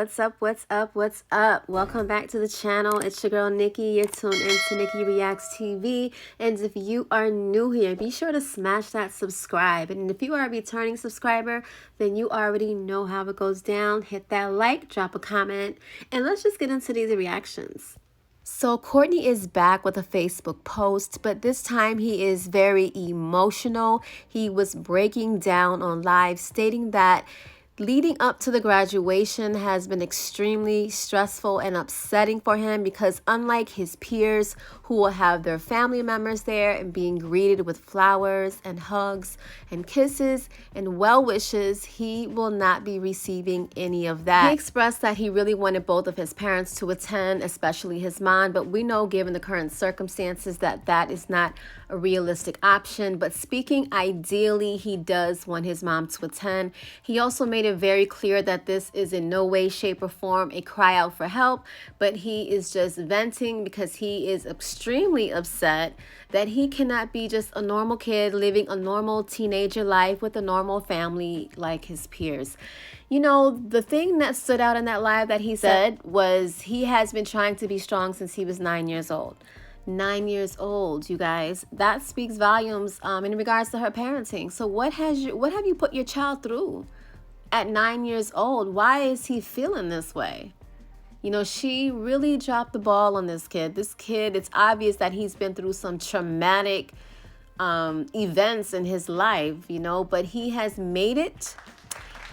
What's up? What's up? What's up? Welcome back to the channel. It's your girl Nikki. You're tuned into NikkiReactsTV. And if you are new here, be sure to smash that subscribe. And if you are a returning subscriber, then you already know how it goes down. Hit that like, drop a comment, and let's just get into these reactions. So Courtney is back with a Facebook post, but this time he is very emotional. He was breaking down on live, stating that leading up to the graduation has been extremely stressful and upsetting for him because unlike his peers who will have their family members there and being greeted with flowers and hugs and kisses and well wishes, he will not be receiving any of that. He expressed that he really wanted both of his parents to attend, especially his mom, but we know given the current circumstances that that is not a realistic option. But speaking ideally, he does want his mom to attend. He also made it very clear that this is in no way, shape, or form a cry out for help, but he is just venting because he is extremely upset that he cannot be just a normal kid living a normal teenager life with a normal family like his peers. You know, the thing that stood out in that live that he said was he has been trying to be strong since he was 9 years old. 9 years old, you guys. That speaks volumes in regards to her parenting. So what have you put your child through at 9 years old? Why is he feeling this way? You know, she really dropped the ball on this kid. This kid, it's obvious that he's been through some traumatic events in his life, you know, but he has made it.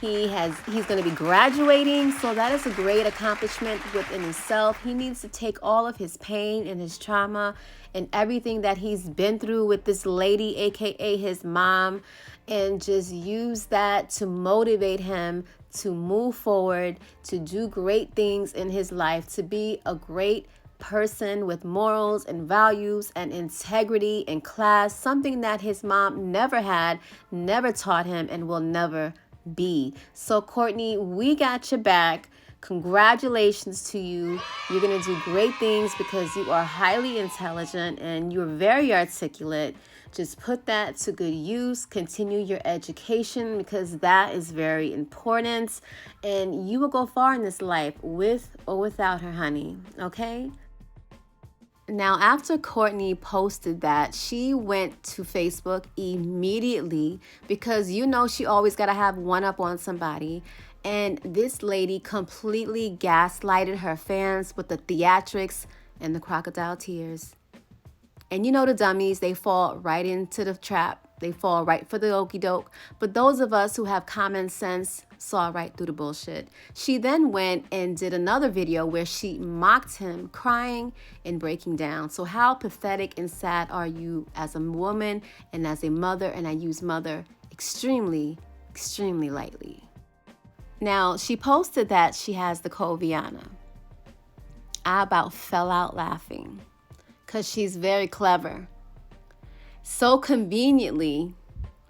He's going to be graduating, so that is a great accomplishment within himself. He needs to take all of his pain and his trauma and everything that he's been through with this lady, aka his mom, and just use that to motivate him to move forward, to do great things in his life, to be a great person with morals and values and integrity and class, something that his mom never had, never taught him, and will never be. So Courtney, we got your back. Congratulations to you. You're going to do great things because you are highly intelligent and you're very articulate. Just put that to good use. Continue your education because that is very important. And you will go far in this life with or without her, honey. Okay? Now, after Courtney posted that, she went to Facebook immediately because you know she always got to have one up on somebody. And this lady completely gaslighted her fans with the theatrics and the crocodile tears. And you know the dummies, they fall right into the trap. They fall right for the okie doke. But those of us who have common sense saw right through the bullshit. She then went and did another video where she mocked him, crying and breaking down. So how pathetic and sad are you as a woman and as a mother? And I use mother extremely, extremely lightly. Now, she posted that she has the Coviana. I about fell out laughing because she's very clever. So conveniently,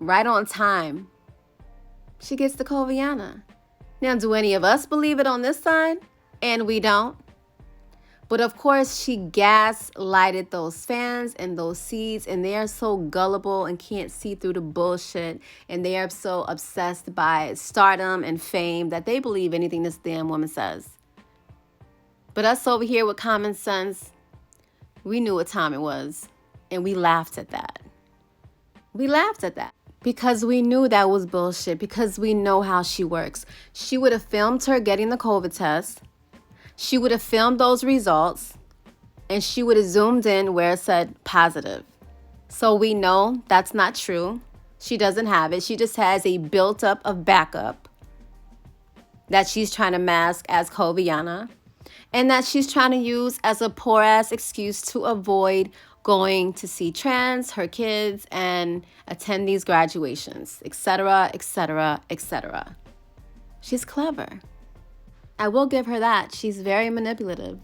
right on time, she gets the Coviana. Now, do any of us believe it on this side? And we don't. But of course, she gaslighted those fans and those seeds, and they are so gullible and can't see through the bullshit, and they are so obsessed by stardom and fame that they believe anything this damn woman says. But us over here with common sense, we knew what time it was, and we laughed at that. We laughed at that because we knew that was bullshit, because we know how she works. She would have filmed her getting the COVID test. She would have filmed those results, and she would have zoomed in where it said positive. So we know that's not true. She doesn't have it. She just has a built-up of backup that she's trying to mask as Coviana, and that she's trying to use as a poor-ass excuse to avoid going to see trans, her kids, and attend these graduations, etc., etc., etc. She's clever. I will give her that. She's very manipulative.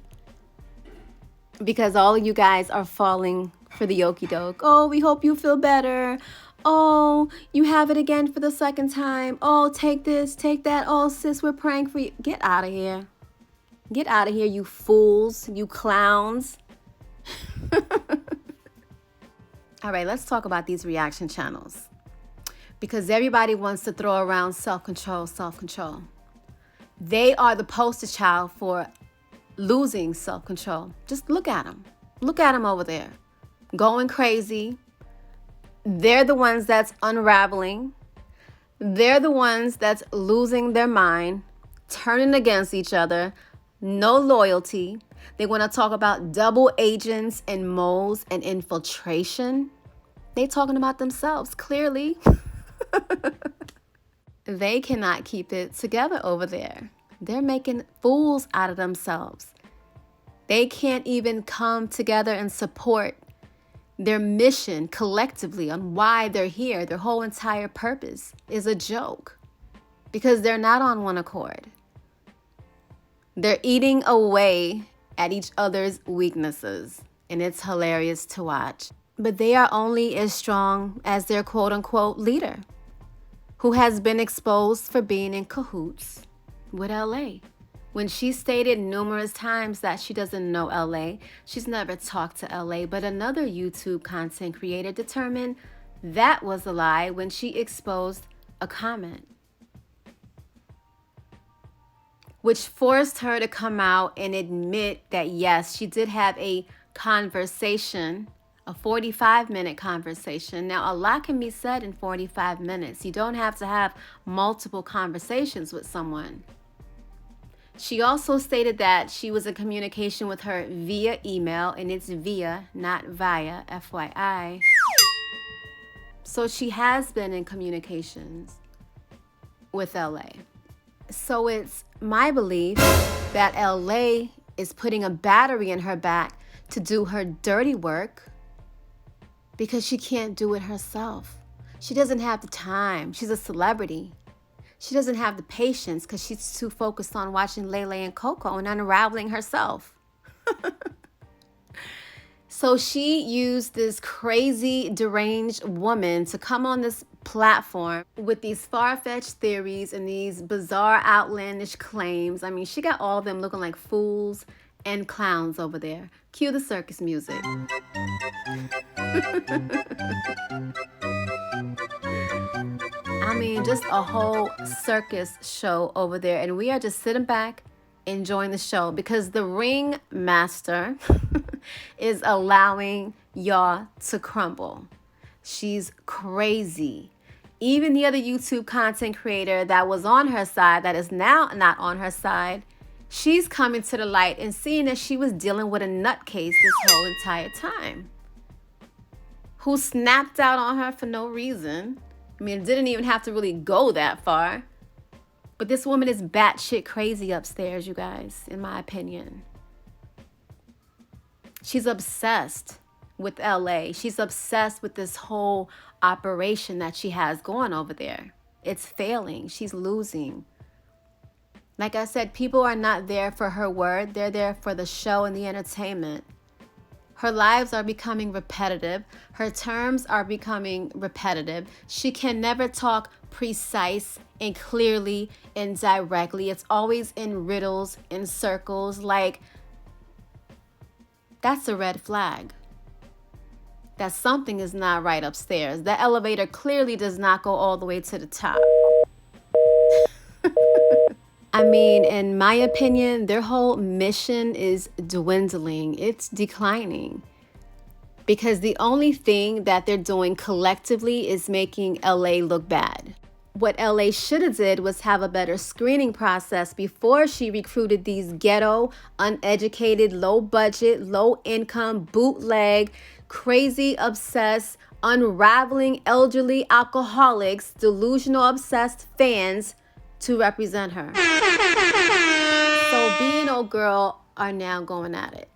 Because all of you guys are falling for the okie doke. Oh, we hope you feel better. Oh, you have it again for the second time. Oh, take this, take that. Oh, sis, we're praying for you. Get out of here. Get out of here, you fools, you clowns. All right, let's talk about these reaction channels. Because everybody wants to throw around self-control, self-control. They are the poster child for losing self-control. Just look at them. Look at them over there, going crazy. They're the ones that's unraveling. They're the ones that's losing their mind, turning against each other, no loyalty. They want to talk about double agents and moles and infiltration. They talking about themselves, clearly. They cannot keep it together over there. They're making fools out of themselves. They can't even come together and support their mission collectively on why they're here. Their whole entire purpose is a joke because they're not on one accord. They're eating away at each other's weaknesses, and it's hilarious to watch. But they are only as strong as their quote-unquote leader, who has been exposed for being in cahoots with LA. When she stated numerous times that she doesn't know LA, she's never talked to LA, but another YouTube content creator determined that was a lie when she exposed a comment, which forced her to come out and admit that yes, she did have a conversation, a 45-minute conversation. Now, a lot can be said in 45 minutes. You don't have to have multiple conversations with someone. She also stated that she was in communication with her via email, and it's via, not via, FYI. So she has been in communications with LA. So it's my belief that LA is putting a battery in her back to do her dirty work because she can't do it herself. She doesn't have the time. She's a celebrity. She doesn't have the patience because she's too focused on watching Lele and Coco and unraveling herself. So she used this crazy, deranged woman to come on this platform with these far-fetched theories and these bizarre, outlandish claims. I mean, she got all of them looking like fools and clowns over there. Cue the circus music. I mean, just a whole circus show over there. And we are just sitting back, enjoying the show because the ring master is allowing y'all to crumble. She's crazy. Even the other YouTube content creator that was on her side, that is now not on her side, she's coming to the light and seeing that she was dealing with a nutcase this whole entire time, who snapped out on her for no reason. I mean, it didn't even have to really go that far. But this woman is batshit crazy upstairs, you guys, in my opinion. She's obsessed with LA. She's obsessed with this whole operation that she has going over there. It's failing. She's losing. Like I said, people are not there for her word. They're there for the show and the entertainment. Her lives are becoming repetitive. Her terms are becoming repetitive. She can never talk precise and clearly and directly. It's always in riddles, in circles. Like, that's a red flag. That something is not right upstairs. The elevator clearly does not go all the way to the top. I mean, in my opinion, their whole mission is dwindling. It's declining. Because the only thing that they're doing collectively is making LA look bad. What LA should have did was have a better screening process before she recruited these ghetto, uneducated, low budget, low income, bootleg, crazy, obsessed, unraveling, elderly alcoholics, delusional, obsessed fans to represent her. So B and old girl are now going at it.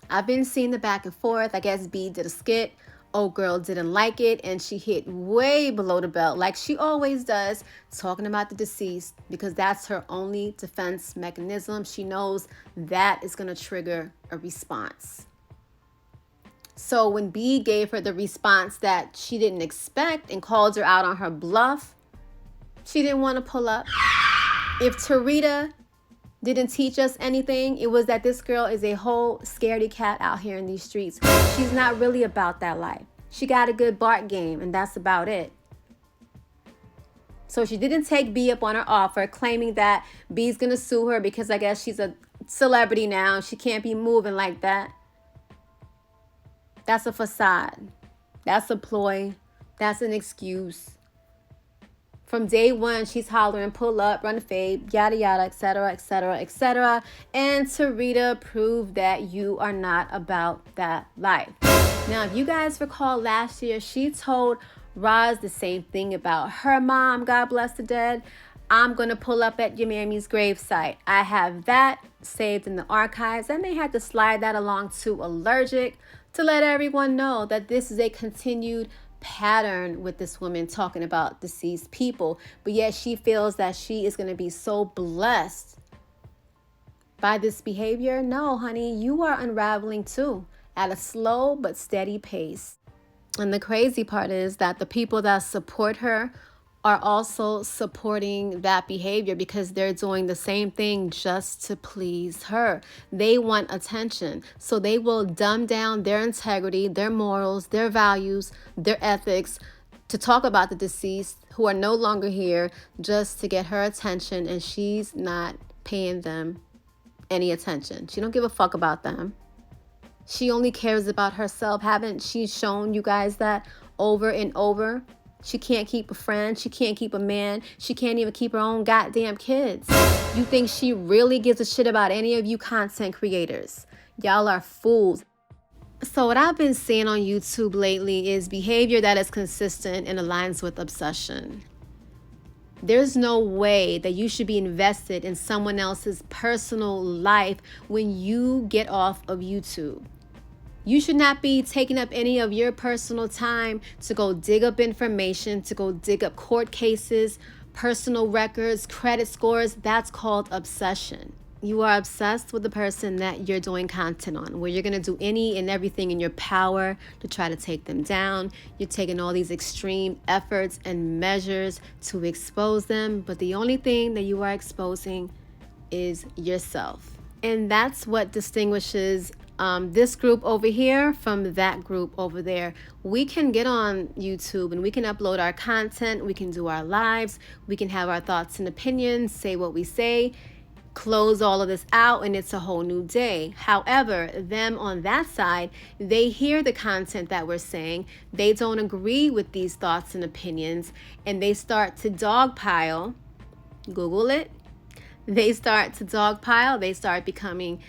I've been seeing the back and forth. I guess B did a skit. Old girl didn't like it, and she hit way below the belt like she always does, talking about the deceased because that's her only defense mechanism. She knows that is going to trigger a response. So when B gave her the response that she didn't expect and called her out on her bluff, she didn't want to pull up. If Tarita didn't teach us anything, it was that this girl is a whole scaredy cat out here in these streets. She's not really about that life. She got a good bark game, and that's about it. So she didn't take B up on her offer, claiming that B's gonna sue her because I guess she's a celebrity now. She can't be moving like that. That's a facade. That's a ploy. That's an excuse. From day one, she's hollering, pull up, run a fade, yada, yada, etc., etc., etc. And Tarita proved that you are not about that life. Now, if you guys recall last year, she told Roz the same thing about her mom, God bless the dead. I'm going to pull up at your mammy's gravesite. I have that saved in the archives. I may have to slide that along to Allergic to let everyone know that this is a continued pattern with this woman talking about deceased people. But yet she feels that she is going to be so blessed by this behavior. No, honey, you are unraveling too at a slow but steady pace. And the crazy part is that the people that support her are also supporting that behavior because they're doing the same thing just to please her. They want attention. So they will dumb down their integrity, their morals, their values, their ethics to talk about the deceased who are no longer here just to get her attention. And she's not paying them any attention. She don't give a fuck about them. She only cares about herself. Haven't she shown you guys that over and over? She can't keep a friend. She can't keep a man. She can't even keep her own goddamn kids. You think she really gives a shit about any of you content creators? Y'all are fools. So what I've been seeing on YouTube lately is behavior that is consistent and aligns with obsession. There's no way that you should be invested in someone else's personal life when you get off of YouTube. You should not be taking up any of your personal time to go dig up information, to go dig up court cases, personal records, credit scores. That's called obsession. You are obsessed with the person that you're doing content on, where you're going to do any and everything in your power to try to take them down. You're taking all these extreme efforts and measures to expose them, but the only thing that you are exposing is yourself. And that's what distinguishes this group over here from that group over there. We can get on YouTube and we can upload our content. We can do our lives. We can have our thoughts and opinions, say what we say, close all of this out, and it's a whole new day. However, them on that side, they hear the content that we're saying. They don't agree with these thoughts and opinions, and they start to dogpile. Google it. They start to dogpile. They start becoming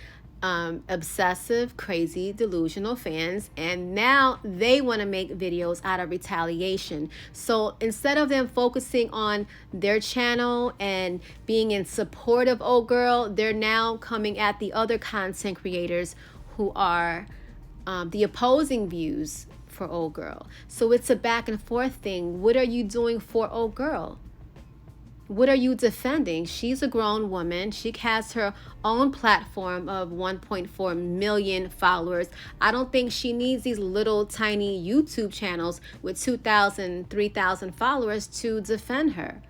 obsessive, crazy, delusional fans, and now they want to make videos out of retaliation. So instead of them focusing on their channel and being in support of old girl, they're now coming at the other content creators who are the opposing views for old girl. So it's a back and forth thing. What are you doing for old girl? What are you defending? She's a grown woman. She has her own platform of 1.4 million followers. I don't think she needs these little tiny YouTube channels with 2,000, 3,000 followers to defend her,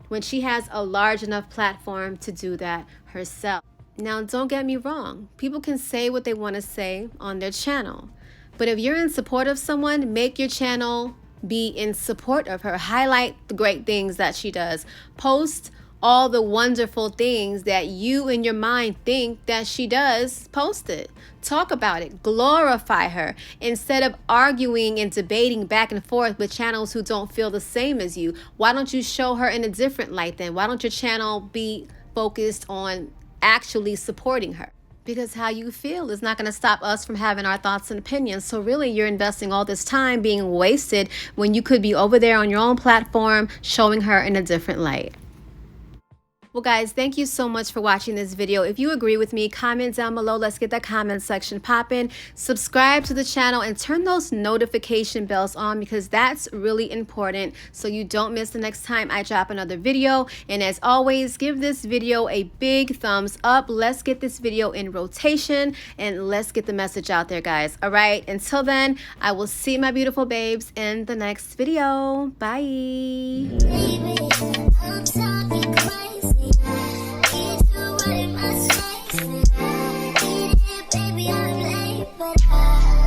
when she has a large enough platform to do that herself. Now, don't get me wrong. People can say what they want to say on their channel. But if you're in support of someone, make your channel be in support of her. Highlight the great things that she does. Post all the wonderful things that you in your mind think that she does. Post it. Talk about it. Glorify her instead of arguing and debating back and forth with channels who don't feel the same as you. Why don't you show her in a different light then? Why don't your channel be focused on actually supporting her? Because how you feel is not going to stop us from having our thoughts and opinions. So really, you're investing all this time being wasted when you could be over there on your own platform showing her in a different light. Well, guys, thank you so much for watching this video. If you agree with me, comment down below. Let's get that comment section popping. Subscribe to the channel and turn those notification bells on, because that's really important so you don't miss the next time I drop another video. And as always, give this video a big thumbs up. Let's get this video in rotation and let's get the message out there, guys. All right, until then, I will see my beautiful babes in the next video. Bye. Baby, I'm talking crazy. Baby, I'm late, but I